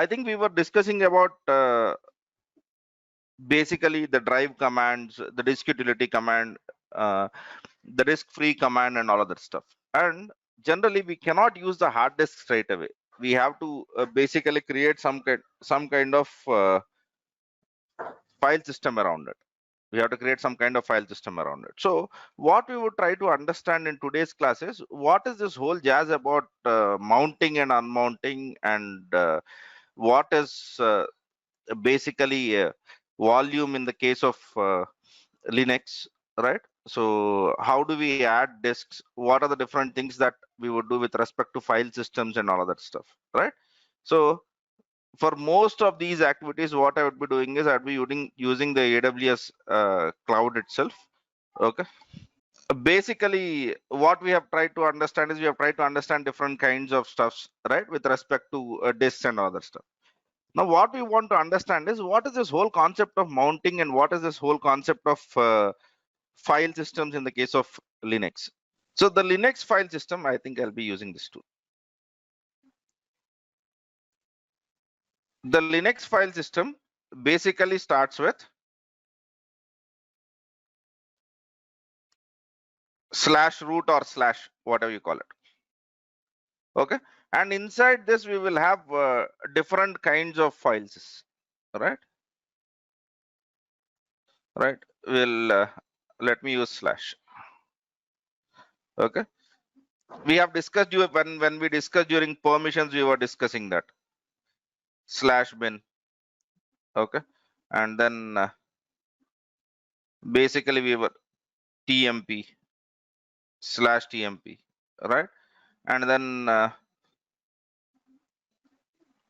I think we were discussing about basically the drive commands, the disk utility command, uh, the disk free command, and all of that stuff. And generally, we cannot use the hard disk straight away. We have to basically create some kind of file system around it. We have to create some kind of file system around it. So what we would try to understand in today's class is what is this whole jazz about mounting and unmounting, and what is basically volume in the case of Linux, right? So how do we add disks? What are the different things that we would do with respect to file systems and all of that stuff, right? So for most of these activities, what I would be doing is I'd be using the AWS cloud itself. Okay. Basically, what we have tried to understand is we have tried to understand different kinds of stuffs, right, with respect to disks and other stuff. Now, what we want to understand is what is this whole concept of mounting and what is this whole concept of file systems in the case of Linux. So the Linux file system, I think I'll be using this tool. The Linux file system basically starts with /root or / whatever you call it. Okay. And inside this, we will have different kinds of files, right? Right. We'll let me use /. Okay. We have discussed when we discussed during permissions, we were discussing that /bin. Okay. And then basically we were tmp /tmp, right? And then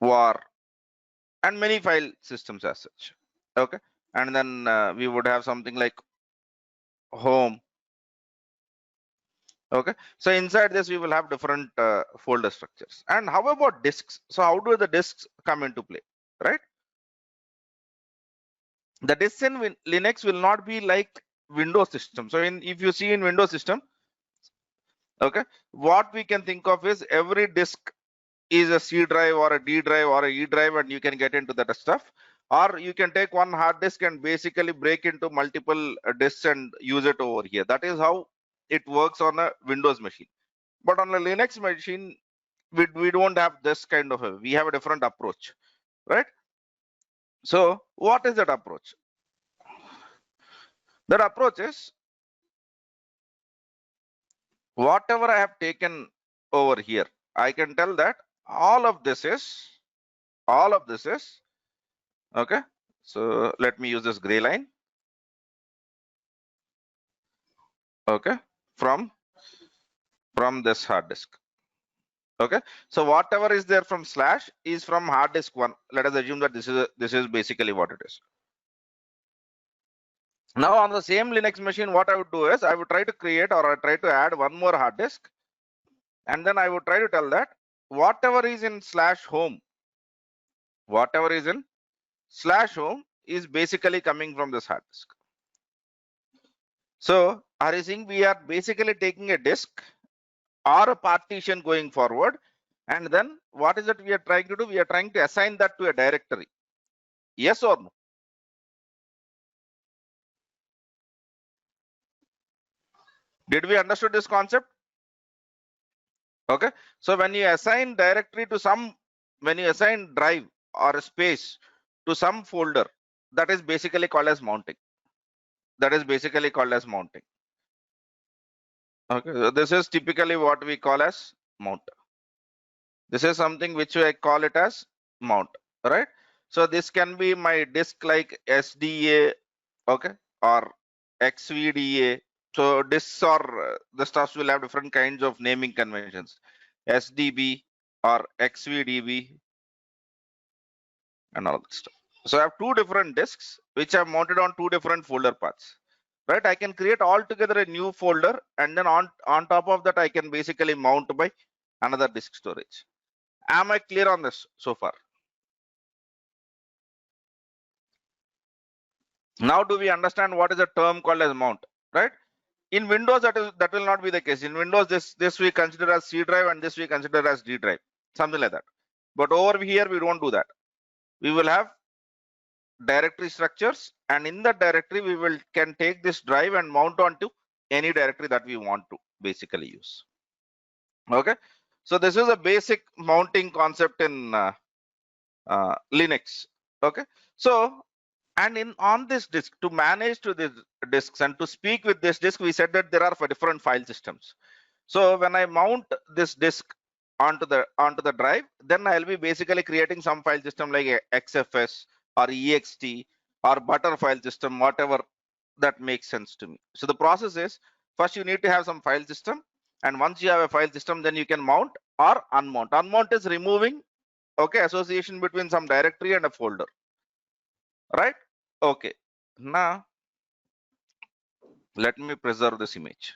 var and many file systems as such. Okay. And then we would have something like home. Okay. So inside this, we will have different folder structures. And how about disks? So how do the disks come into play, right? The disks in Linux will not be like Windows system. So if you see in Windows system, okay, what we can think of is every disk is a C drive or a D drive or a E drive, and you can get into that stuff. Or you can take one hard disk and basically break into multiple disks and use it over here. That is how it works on a Windows machine. But on a Linux machine, we don't have this kind of we have a different approach, right? So what is that approach? That approach is whatever I have taken over here, I can tell that all of this is okay. So let me use this gray line. Okay, from this hard disk. Okay, so whatever is there from / is from hard disk 1. Let us assume that this is basically what it is. Now on the same Linux machine, what I would do is I would try to create or I try to add one more hard disk, and then I would try to tell that whatever is in /home, whatever is in /home is basically coming from this hard disk. So are you seeing we are basically taking a disk or a partition going forward, and then what is it we are trying to do? We are trying to assign that to a directory. Yes or no? Did we understood this concept? Okay. So when you assign directory to when you assign drive or space to some folder, that is basically called as mounting. That is basically called as mounting. Okay. So this is typically what we call as mount. This is something which I call it as mount, right? So this can be my disk like SDA, okay, or XVDA. So disks or the stuffs will have different kinds of naming conventions, SDB or XVDB and all that stuff. So I have two different disks which are mounted on two different folder paths, right? I can create altogether a new folder, and then on top of that I can basically mount by another disk storage. Am I clear on this so far? Now do we understand what is a term called as mount, right? In Windows, that will not be the case. In Windows, this we consider as C drive and this we consider as D drive, something like that. But over here, we don't do that. We will have directory structures, and in that directory, we will can take this drive and mount onto any directory that we want to basically use. Okay. So this is a basic mounting concept in Linux. Okay. So, and in on this disk, to manage to this disks and to speak with this disk, we said that there are for different file systems. So when I mount this disk onto the drive, then I'll be basically creating some file system like XFS or ext or butter file system, whatever that makes sense to me. So the process is, first you need to have some file system, and once you have a file system, then you can mount or unmount. Unmount is removing, okay, association between some directory and a folder, right? Okay. Now let me preserve this image.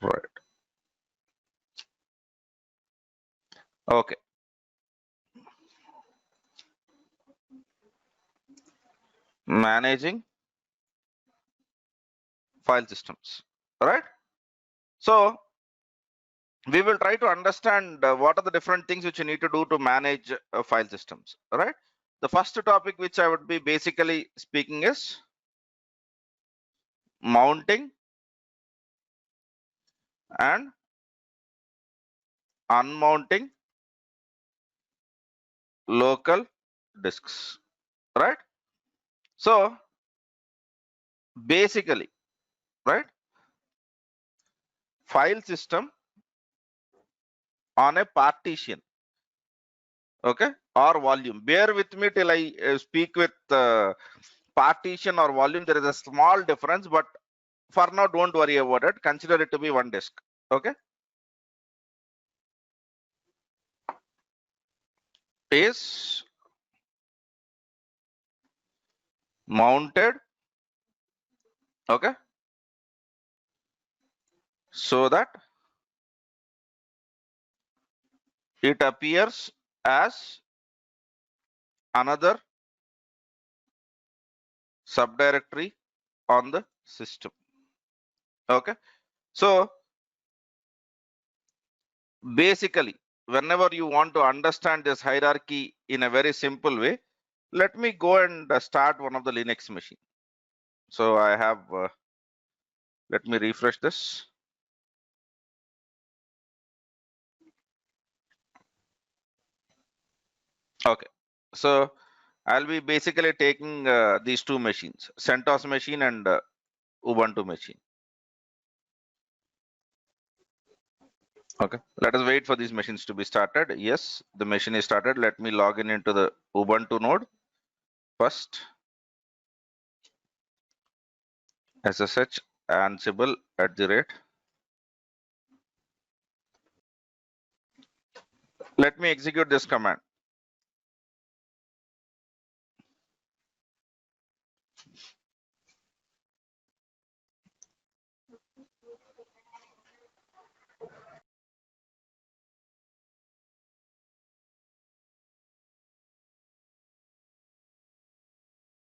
Right. Okay. Managing file systems, right? So we will try to understand what are the different things which you need to do to manage file systems, right? The first topic which I would be basically speaking is mounting and unmounting local disks, right? So basically, right, file system on a partition, okay, or volume. Bear with me till I speak with partition or volume. There is a small difference, but for now, don't worry about it. Consider it to be one disk, okay? Is mounted, okay, so that it appears as another subdirectory on the system, okay? So basically, whenever you want to understand this hierarchy in a very simple way, let me go and start one of the Linux machine. So I have, let me refresh this. Okay, so I'll be basically taking these two machines, CentOS machine and Ubuntu machine. Okay, let us wait for these machines to be started. Yes, the machine is started. Let me log in into the Ubuntu node first. SSH Ansible @ Let me execute this command.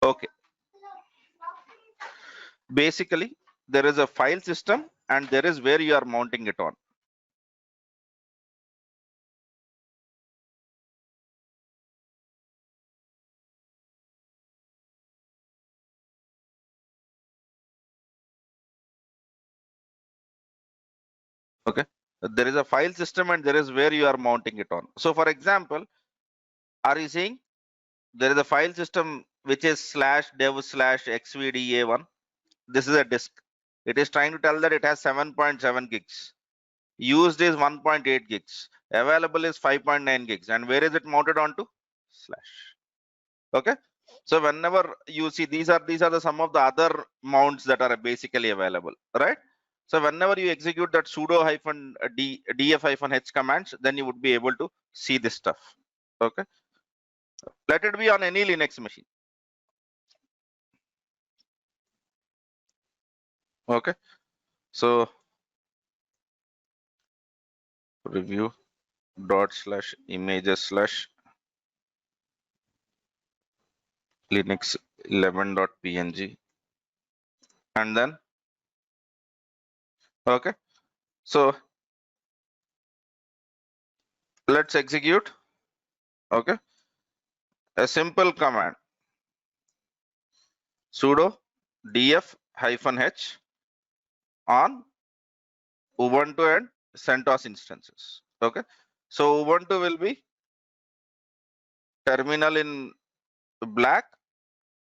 Okay, basically there is a file system and there is where you are mounting it on. Okay, there is a file system and there is where you are mounting it on. So for example, are you saying there is a file system which is /dev/xvda1? This is a disk. It is trying to tell that it has 7.7 gigs. Used is 1.8 gigs. Available is 5.9 gigs. And where is it mounted onto? Slash. Okay. So whenever you see these are the some of the other mounts that are basically available, right? So whenever you execute that sudo -df-h commands, then you would be able to see this stuff. Okay. Let it be on any Linux machine. Okay. So review. dot slash images slash linux 11.png, and then okay, so let's execute. Okay, a simple command sudo df -h on Ubuntu and CentOS instances. Okay, so Ubuntu will be terminal in black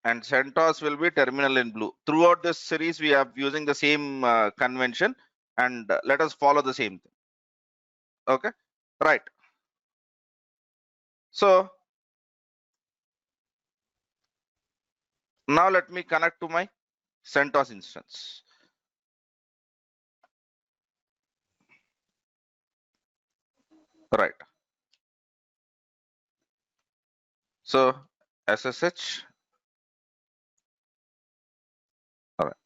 and CentOS will be terminal in blue. Throughout this series, we are using the same convention, and let us follow the same thing. Okay, right. So now let me connect to my CentOS instance. Right. So SSH. All right.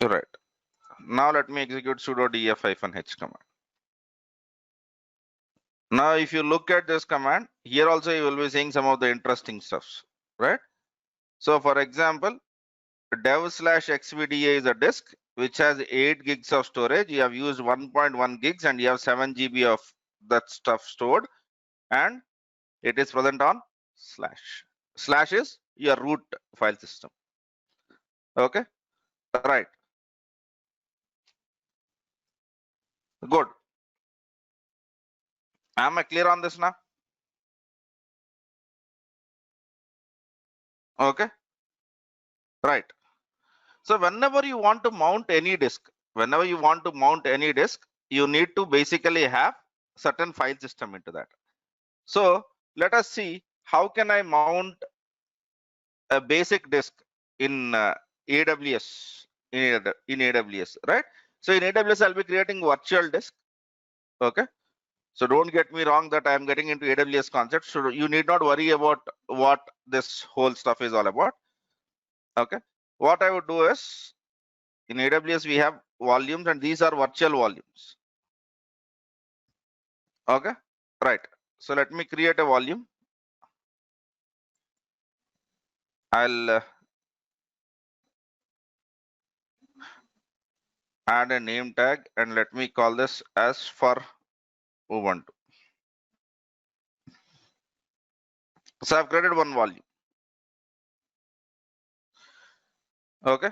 Right. Now let me execute sudo df -h command. Now, if you look at this command, here also you will be seeing some of the interesting stuffs, right? So for example, dev/xvda is a disk which has 8 gigs of storage. You have used 1.1 gigs and you have 7 GB of that stuff stored, and it is present on slash. Slash is your root file system. Okay, right. Good. Am I clear on this now? Okay, right. So whenever you want to mount any disk, you need to basically have certain file system into that. So let us see how can I mount a basic disk in AWS, in AWS, right? So in AWS, I'll be creating virtual disk. Okay. So don't get me wrong that I'm getting into AWS concept. So you need not worry about what this whole stuff is all about. Okay. What I would do is, in AWS, we have volumes, and these are virtual volumes. Okay, right. So let me create a volume. I'll add a name tag and let me call this as for Ubuntu. So I've created one volume. Okay.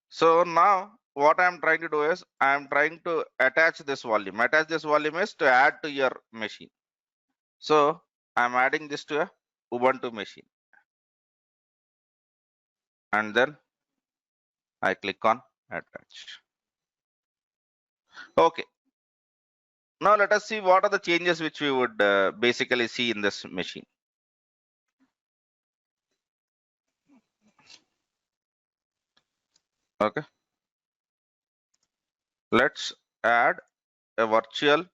So now what I'm trying to do is I'm trying to attach this volume. Attach this volume is to add to your machine. So I'm adding this to a Ubuntu machine. And then I click on attach. Okay. Now let us see what are the changes which we would basically see in this machine. Okay. Let's add a virtual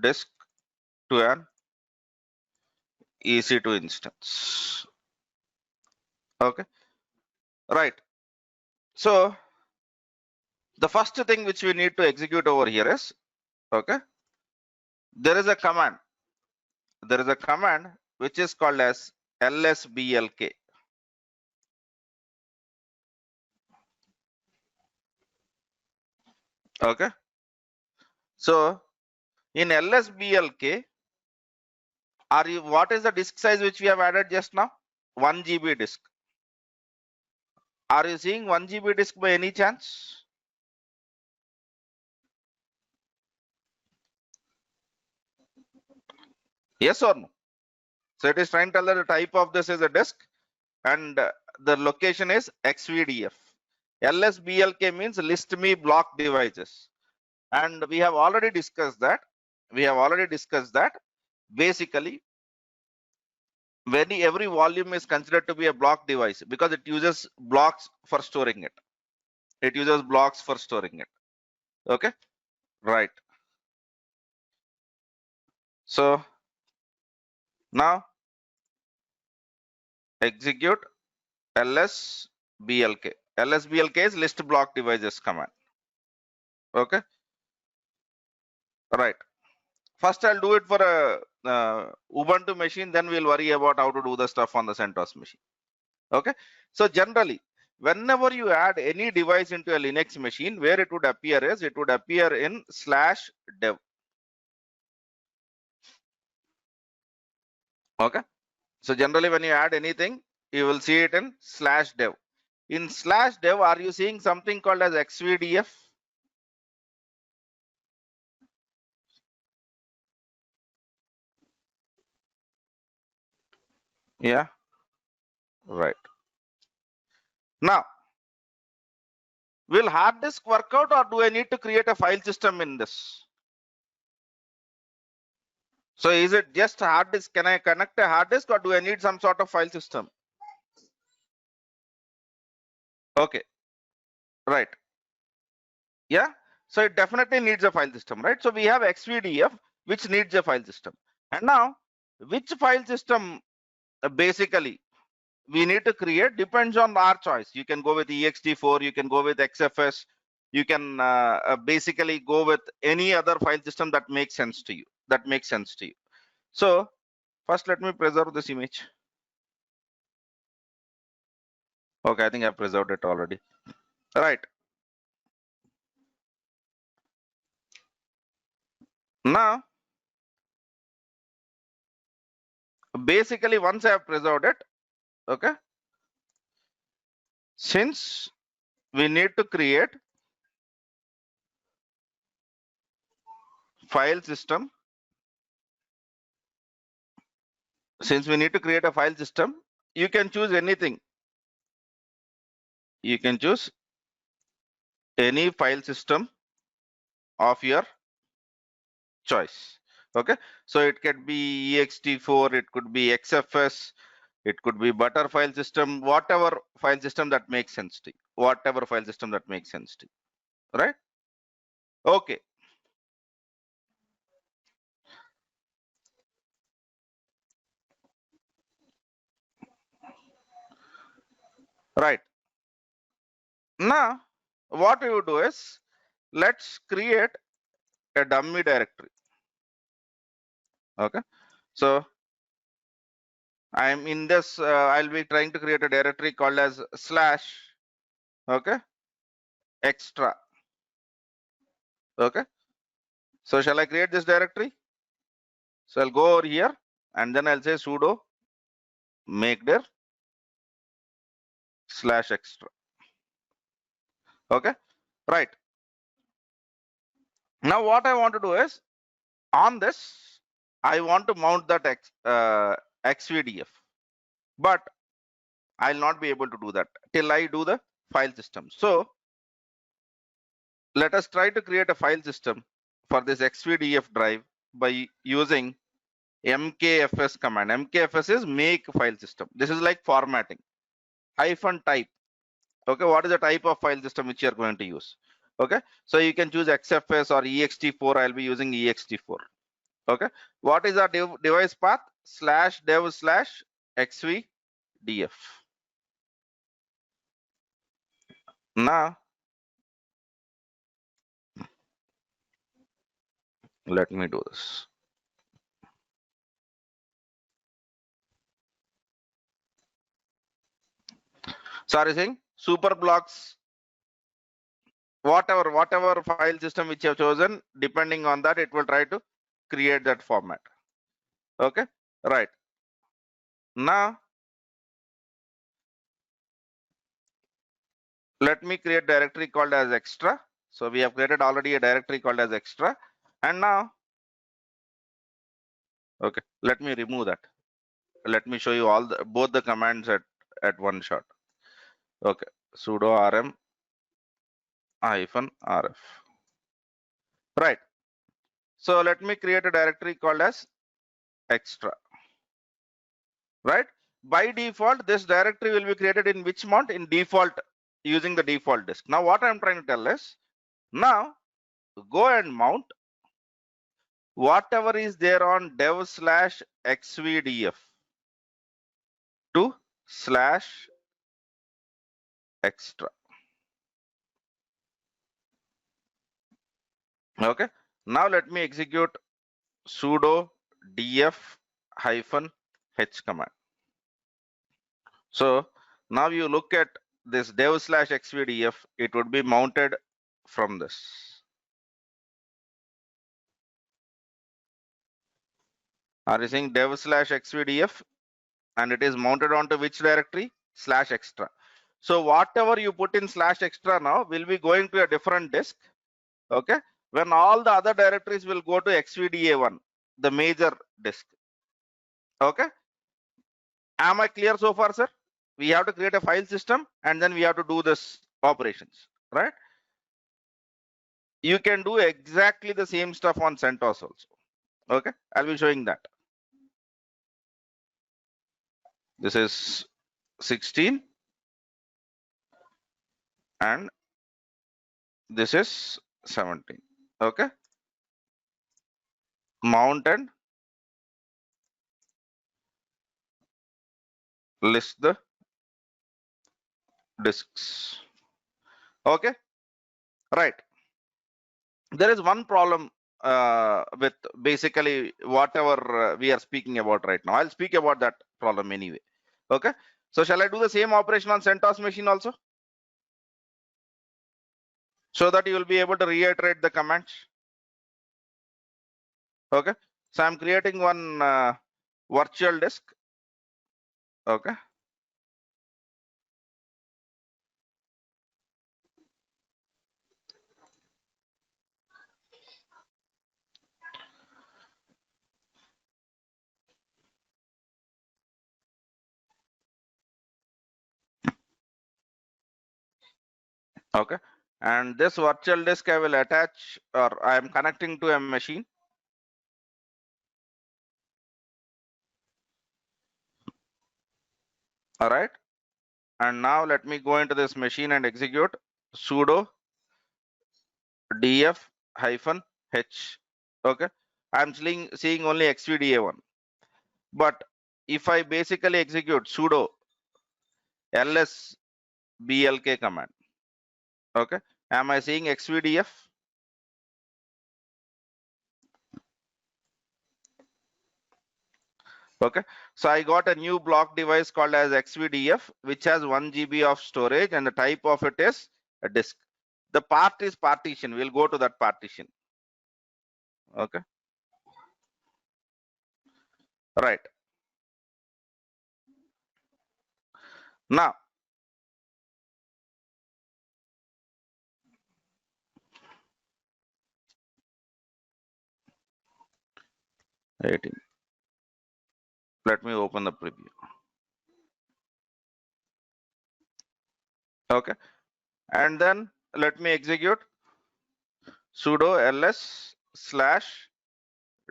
disk to an EC2 instance. Okay. Right. So the first thing which we need to execute over here is, okay, there is a command. There is a command which is called as lsblk. Okay. So in lsblk, what is the disk size which we have added just now? 1 GB disk. Are you seeing 1 GB disk by any chance? Yes or no? So it is trying to tell that the type of this is a disk, and the location is XVDF. LSBLK means list me block devices, and we have already discussed that. Basically, every volume is considered to be a block device because it uses blocks for storing it. Okay, right. So now execute lsblk. lsblk is list block devices command. Okay, right. First I'll do it for a Ubuntu machine, then we'll worry about how to do the stuff on the CentOS machine. Okay, so generally whenever you add any device into a Linux machine, where it would appear is it would appear in /dev. Okay, so generally when you add anything, you will see it in /dev. In /dev, are you seeing something called as xvdf? Yeah, right. Now, will hard disk work out, or do I need to create a file system in this? So is it just hard disk? Can I connect a hard disk, or do I need some sort of file system? Okay, right. Yeah, so it definitely needs a file system, right? So we have xvdf, which needs a file system. And now, which file system basically we need to create depends on our choice. You can go with ext4, you can go with xfs, you can basically go with any other file system that makes sense to you. So first, let me preserve this image. Okay, I think I've preserved it already. Right. Now, basically, once I have preserved it, okay, since we need to create file system, you can choose anything. You can choose any file system of your choice. Okay, so it could be ext4, it could be xfs, it could be butter file system, whatever file system that makes sense to you. Right? Okay. Right. Now, what we would do is, let's create a dummy directory. Okay, so I'm in this, I'll be trying to create a directory called as / okay, extra. Okay, so shall I create this directory? So I'll go over here and then I'll say sudo make dir /extra. Okay, right. Now what I want to do is, on this, I want to mount that xvdf, but I'll not be able to do that till I do the file system. So let us try to create a file system for this xvdf drive by using mkfs command. Mkfs is make file system. This is like formatting. -type. Okay, what is the type of file system which you are going to use? Okay, so you can choose xfs or ext4. I'll be using ext4. Okay, what is our device path? /dev /xvdf. Now let me do this. Sorry, saying super blocks, whatever file system which you have chosen, depending on that, it will try to create that format. Okay, right. Now let me create directory called as extra. So we have created already a directory called as extra, and now, okay, let me remove that. Let me show you all both the commands at one shot. Okay, sudo rm -rf. Right. So let me create a directory called as extra. Right. By default, this directory will be created in which mount? In default, using the default disk. Now what I'm trying to tell is, now go and mount whatever is there on dev /xvdf to /extra. Okay, now let me execute sudo df hyphen h command. So now you look at this dev slash xvdf, it would be mounted from this. Are you seeing dev slash xvdf? And it is mounted onto which directory? Slash extra. So whatever you put in slash extra now will be going to a different disk. Okay, when all the other directories will go to xvda1, the major disk. Okay, am I clear so far, sir? We have to create a file system and then we have to do this operations, right? You can do exactly the same stuff on CentOS also. Okay, I'll be showing that. This is 16 and this is 17. Okay, mount and list the disks. Okay, right. There is one problem with basically whatever we are speaking about right now. I'll speak about that problem anyway. Okay, so shall I do the same operation on CentOS machine also, so that you will be able to reiterate the commands? Okay, so I'm creating one virtual disk. Okay, okay, and this virtual disk I will attach, or I am connecting to a machine. All right, and now let me go into this machine and execute sudo df hyphen h. Okay, I'm seeing only xvda1, but if I basically execute sudo ls blk command, okay, am I seeing xvdf? Okay, so I got a new block device called as xvdf, which has 1 GB of storage and the type of it is a disk. The part is partition. We'll go to that partition. Okay, right. Now, let me open the preview. Okay, and then let me execute sudo ls slash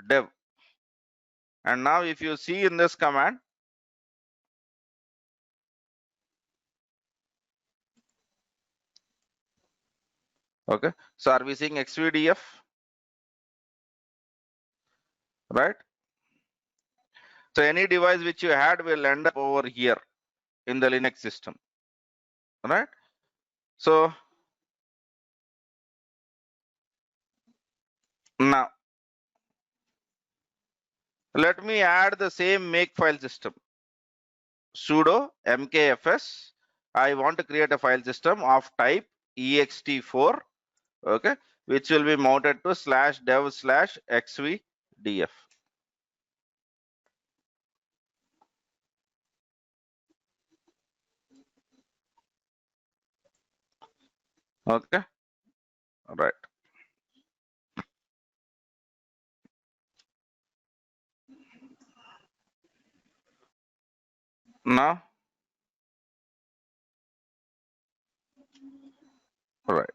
dev. And now if you see in this command, okay, so are we seeing xvdf, right? So any device which you had will end up over here in the Linux system, right? So now let me add the same make file system, sudo mkfs. I want to create a file system of type ext4, okay, which will be mounted to slash dev slash xvdf. Okay, all right. Now, all right.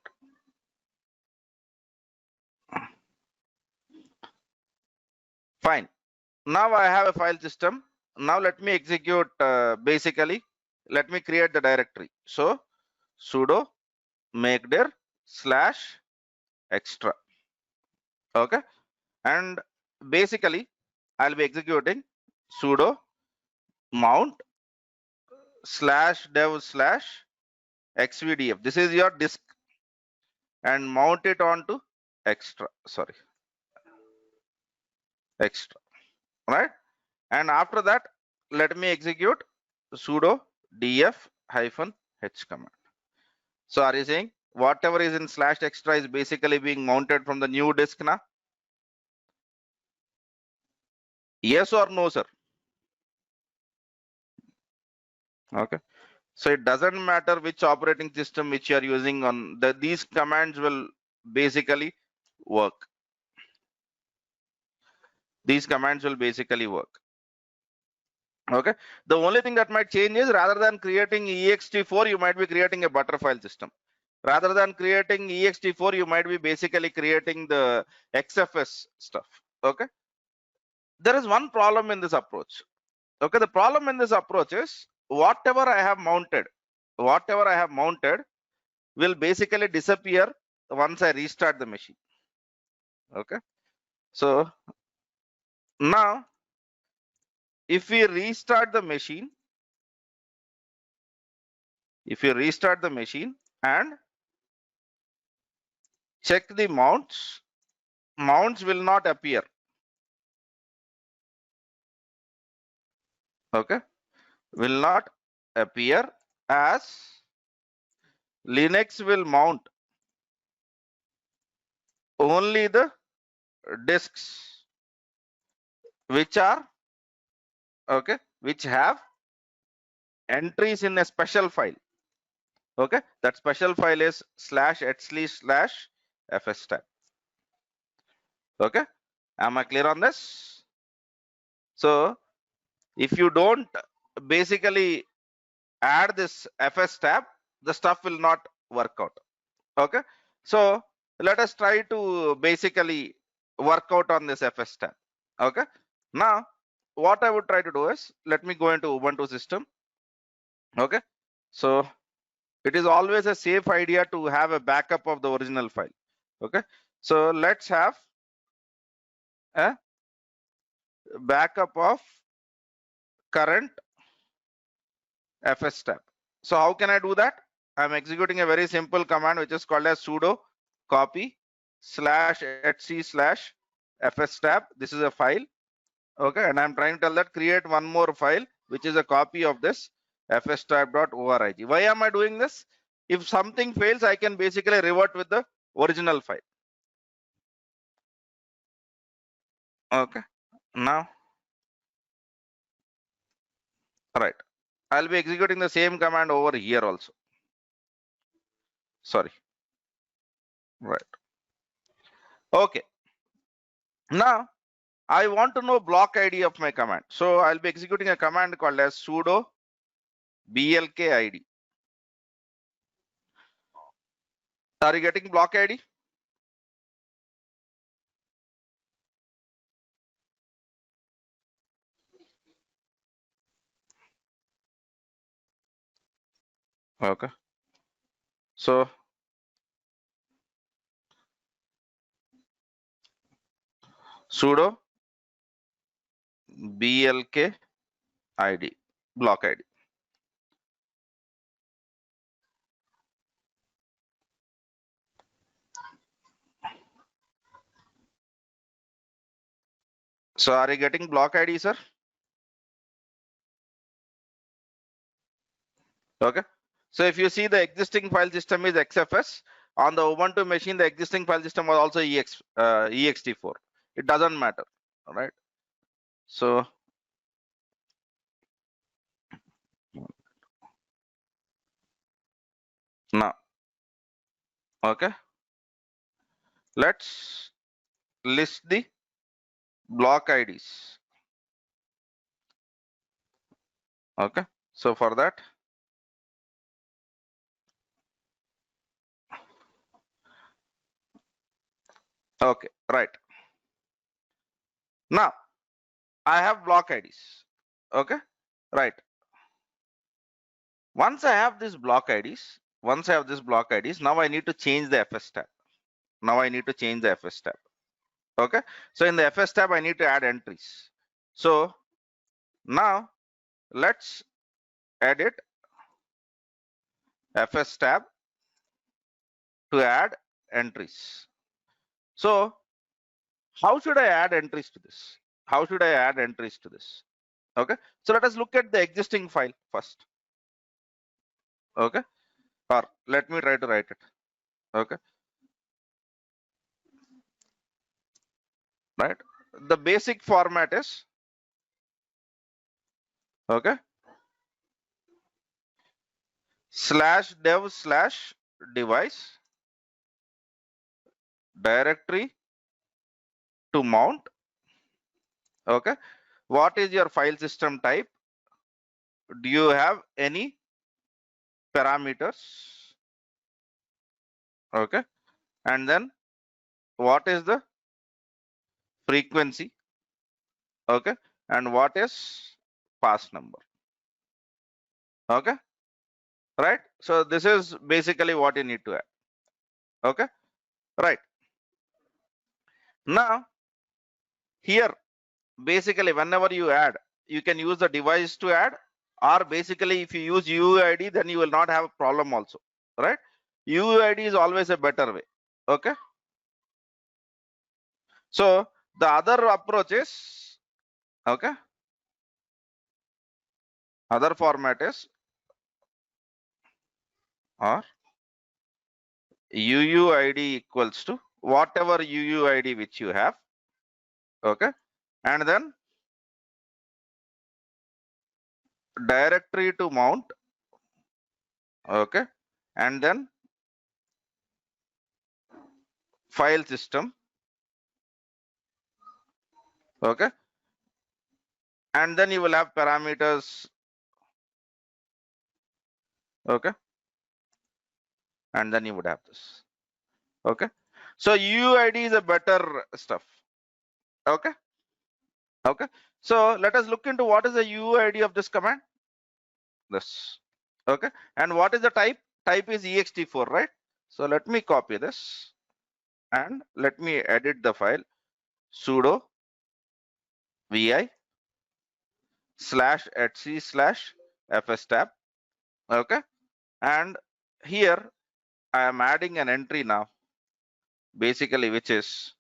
Fine. Now I have a file system. Now let me execute basically, let me create the directory. So sudo make dir slash extra. Okay. And basically I'll be executing sudo mount slash dev slash xvdf. This is your disk and mount it onto extra, sorry, extra, right? And after that, let me execute sudo df hyphen h command. So are you saying whatever is in slash extra is basically being mounted from the new disk now? Yes or no, sir? Okay. So it doesn't matter which operating system which you are using on these commands will basically work. These commands will basically work. Okay. The only thing that might change is rather than creating ext4, you might be creating a Btrfile system. Rather than creating ext4, you might be basically creating the XFS stuff. Okay. There is one problem in this approach. Okay. The problem in this approach is whatever I have mounted will basically disappear once I restart the machine. Okay. So now if we restart the machine, and check the mounts will not appear. Okay. Will not appear, as Linux will mount only the disks which are which have entries in a special file. Okay, that special file is /etcli/fstab. Okay, am I clear on this? So if you don't basically add this fstab, the stuff will not work out. Okay, so let us try to basically work out on this fstab. Okay, now what I would try to do is, let me go into Ubuntu system. Okay, so it is always a safe idea to have a backup of the original file. Okay, so let's have a backup of current fstab. So how can I do that? I'm executing a very simple command which is called as sudo copy /etc/fstab. This is a file. Okay, and I'm trying to tell that create one more file which is a copy of this fstab.org. Why am I doing this? If something fails, I can basically revert with the original file. Okay, now, right, I'll be executing the same command over here also. Sorry, right. Okay, now I want to know block ID of my command. So I'll be executing a command called as sudo blk id. Are you getting block ID? Okay, so sudo blk id, block ID. So are you getting block ID, sir? Okay, so if you see, the existing file system is XFS. On the Ubuntu machine, the existing file system was also ext4. It doesn't matter. All right, so now, okay, let's list the block IDs. Okay, so for that, okay, right, now I have block IDs. Okay, right, once I have this block IDs, now I need to change the FS tab. Okay, so in the FS tab, I need to add entries. So now let's edit FS tab to add entries. So how should I add entries to this? How should I add entries to this? Okay, so let us look at the existing file first. Okay, or let me try to write it. Okay, right, the basic format is, okay, /dev/device directory to mount. Okay, what is your file system type? Do you have any parameters? Okay, and then what is the frequency? Okay, and what is pass number? Okay, right, so this is basically what you need to add. Okay, right, now here basically whenever you add, you can use the device to add, or basically if you use UUID, then you will not have a problem also, right? UUID is always a better way. Okay, so the other approach is, okay, other format is or UUID equals to whatever UUID which you have. Okay, and then directory to mount. Okay, and then file system. Okay, and then you will have parameters. Okay, and then you would have this. Okay, so UUID is a better stuff. Okay, okay, so let us look into what is the UUID of this command. This. Okay, and what is the type? Type is ext4, right? So let me copy this and let me edit the file. Sudo vi /etc/fstab. Okay, and here I am adding an entry now, basically, which is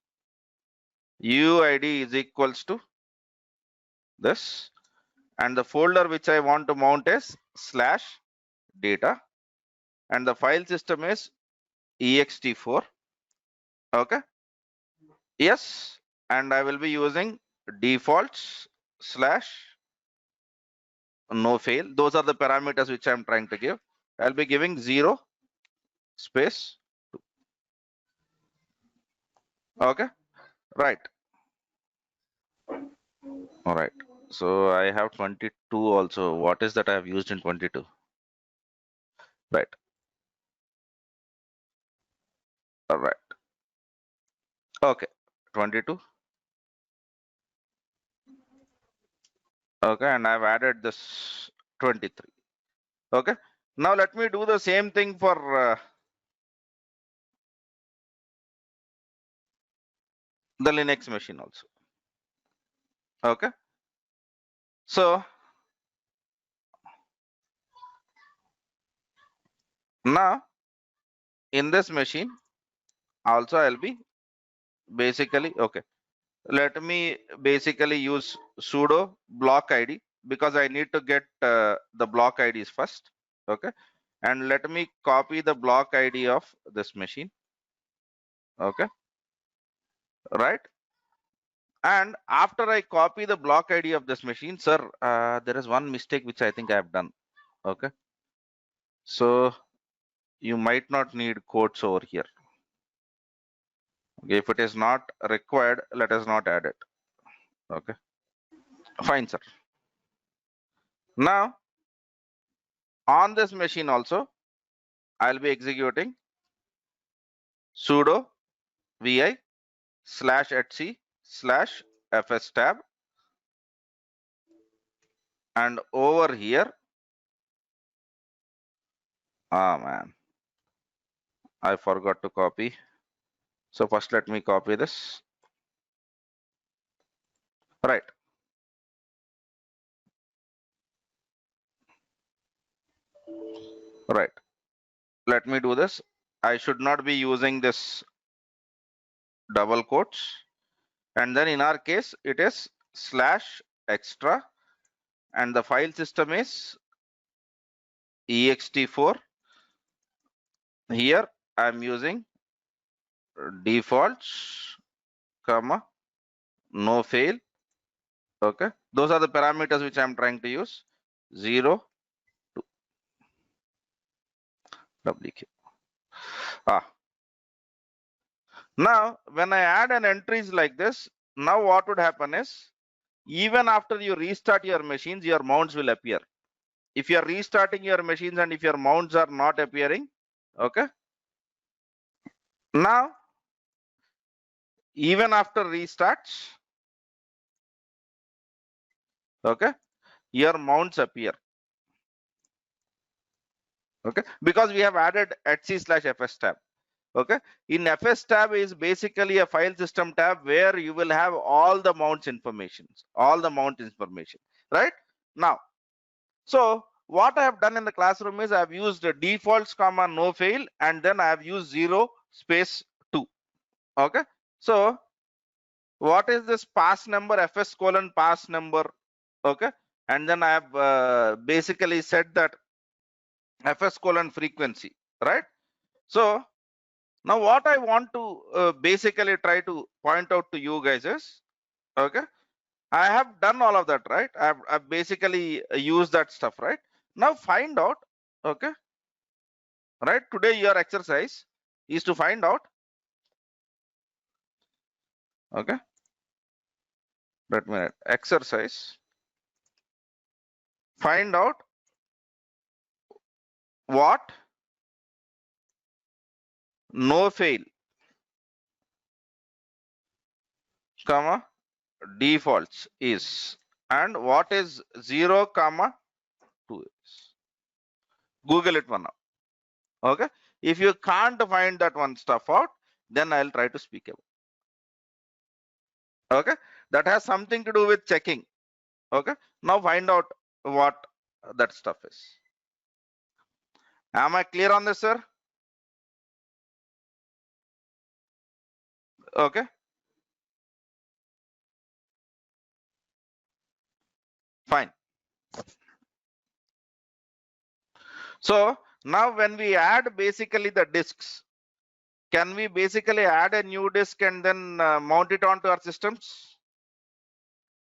UUID is equals to this, and the folder which I want to mount is /data, and the file system is ext4. Okay, yes, and I will be using defaults slash no fail. Those are the parameters which I'm trying to give. I'll be giving 0 space 2. Okay, right. All right, so I have 22 also. What is that I have used in 22? Right. All right. Okay, 22. Okay, and I've added this 23. Okay, now let me do the same thing for the Linux machine also. Okay, so now in this machine also I'll be basically, okay, let me basically use sudo block id because I need to get the block IDs first. Okay, and let me copy the block ID of this machine. Okay, right, and after I copy the block ID of this machine, sir, there is one mistake which I think I have done. Okay, so you might not need quotes over here. Okay, if it is not required, let us not add it. Okay, fine, sir. Now on this machine also I'll be executing sudo vi /etc/fstab, and over here, man, I forgot to copy. So first let me copy this. Right. Right. Let me do this. I should not be using this double quotes, and then in our case it is /extra, and the file system is ext4. Here I am using defaults, comma, no fail. Okay, those are the parameters which I am trying to use. 0 to WQ. Now when I add an entries like this, now what would happen is, even after you restart your machines, your mounts will appear. If you are restarting your machines and if your mounts are not appearing, okay, now even after restarts, okay, your mounts appear. Okay, because we have added etc/fs tab. Okay, in fs tab is basically a file system tab where you will have all the mounts informations, right? Now, so what I have done in the classroom is I have used defaults, comma, no fail, and then I have used 0 space 2. Okay, so what is this pass number, fs colon pass number? Okay, and then I have basically said that fs colon frequency, right? So now what I want to basically try to point out to you guys is, okay, I have done all of that, right? I've basically used that stuff, right? Now find out, okay, right? Today your exercise is to find out, okay, let me write exercise, find out what no fail, comma, defaults is, and what is 0, comma, 2 is. Google it one now. Okay, if you can't find that one stuff out, then I'll try to speak about. Okay, that has something to do with checking. Okay, now find out what that stuff is. Am I clear on this, sir? Okay, fine. So now when we add basically the disks, can we basically add a new disk and then mount it onto our systems?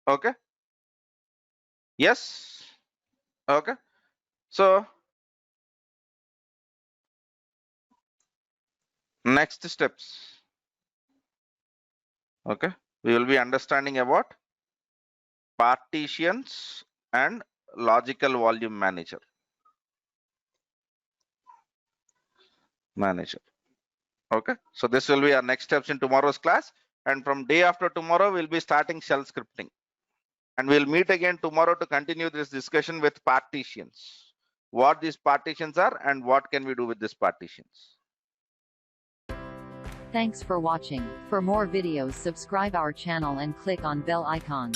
Okay, yes. Okay, so next steps, okay, we will be understanding about partitions and logical volume manager. Okay, so this will be our next steps in tomorrow's class, and from day after tomorrow we'll be starting shell scripting, and we'll meet again tomorrow to continue this discussion with partitions, what these partitions are and what can we do with these partitions. Thanks for watching. For more videos, subscribe our channel and click on bell icon.